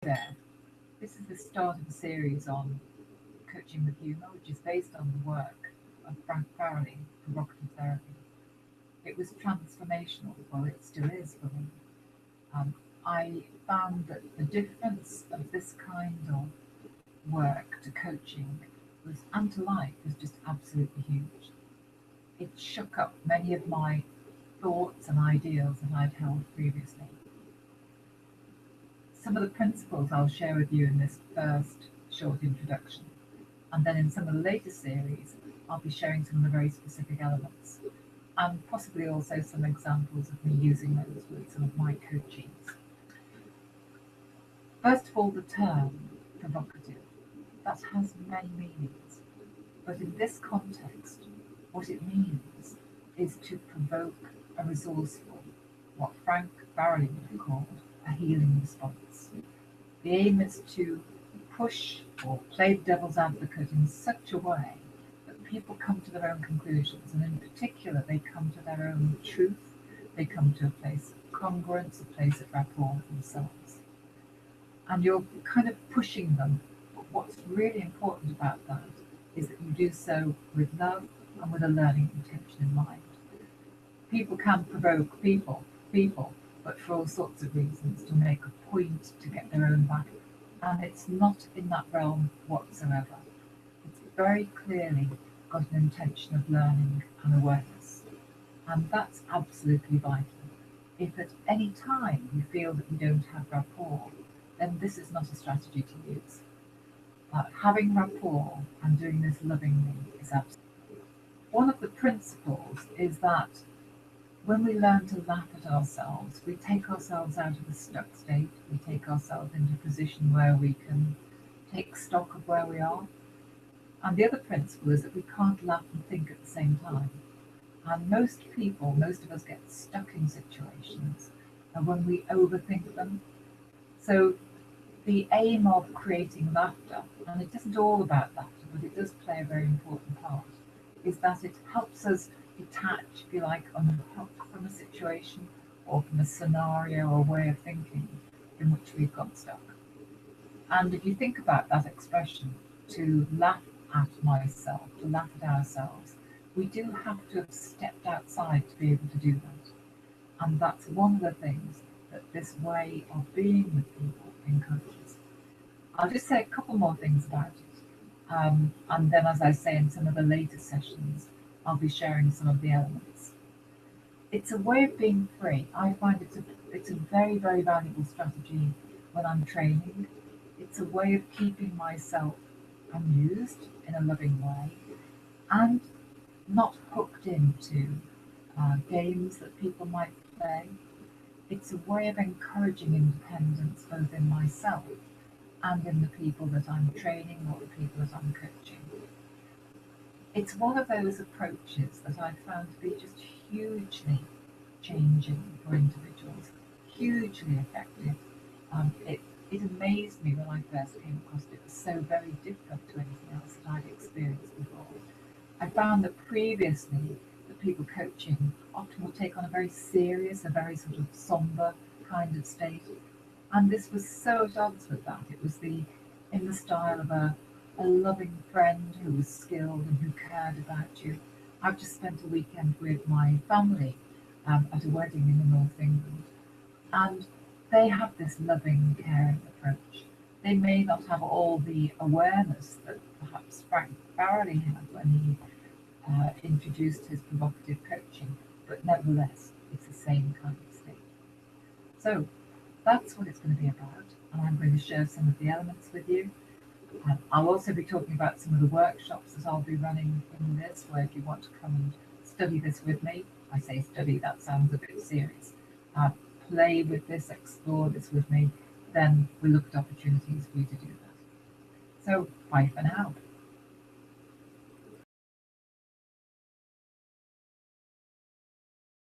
there. This is the start of a series on coaching with humour, which is based on the work of Farrelly, Provocative therapy. It was transformational, well, it still is for me. I found that the difference of this kind of work to coaching and to life was just absolutely huge. It shook up many of my thoughts and ideals that I'd held previously. Some of the principles I'll share with you in this first short introduction, and then in some of the later series I'll be sharing some of the very specific elements, and possibly also some examples of me using those with some of my coachees. First of all, the term provocative, that has many meanings, but in this context what it means is to provoke a resourceful, what Frank Farrelly would have called a healing response. The aim is to push or play the devil's advocate in such a way that people come to their own conclusions, and in particular they come to their own truth, they come to a place of congruence, a place of rapport with themselves. And you're kind of pushing them. But what's really important about that is that you do so with love and with a learning intention in mind. People can provoke people, but for all sorts of reasons, to make a point, to get their own back. And it's not in that realm whatsoever. It's very clearly got an intention of learning and awareness. And that's absolutely vital. If at any time you feel that you don't have rapport, then this is not a strategy to use. Having rapport and doing this lovingly is absolutely. One of the principles is that when we learn to laugh at ourselves, we take ourselves out of a stuck state, we take ourselves into a position where we can take stock of where we are. And the other principle is that we can't laugh and think at the same time. And most of us get stuck in situations when we overthink them. So the aim of creating laughter, and it isn't all about laughter, but it does play a very important part, is that it helps us detach, if you like, unhook from a situation or from a scenario or way of thinking in which we've got stuck. And if you think about that expression, to laugh at myself, to laugh at ourselves, we do have to have stepped outside to be able to do that. And that's one of the things that this way of being with people encourages. I'll just say a couple more things about it. And then, as I say, in some of the later sessions, I'll be sharing some of the elements. It's a way of being free. I find it's a very, very valuable strategy when I'm training. It's a way of keeping myself amused in a loving way and not hooked into games that people might play. It's a way of encouraging independence both in myself and in the people that I'm training or the people that I'm coaching. It's one of those approaches that I found to be just hugely changing for individuals, hugely effective. It amazed me when I first came across it. It was so very different to anything else that I'd experienced before. I found that previously the people coaching often would take on a very serious, a very sort of somber kind of state. And this was so at odds with that. It was in the style of a loving friend who was skilled and who cared about you. I've just spent a weekend with my family at a wedding in the North of England, and they have this loving, caring approach. They may not have all the awareness that perhaps Frank Farrelly had when he introduced his provocative coaching, but nevertheless, it's the same kind of state. So that's what it's going to be about, and I'm going to share some of the elements with you. I'll also be talking about some of the workshops that I'll be running in this, where if you want to come and study this with me, I say study, that sounds a bit serious, play with this, explore this with me, then we look at opportunities for you to do that. So bye for now.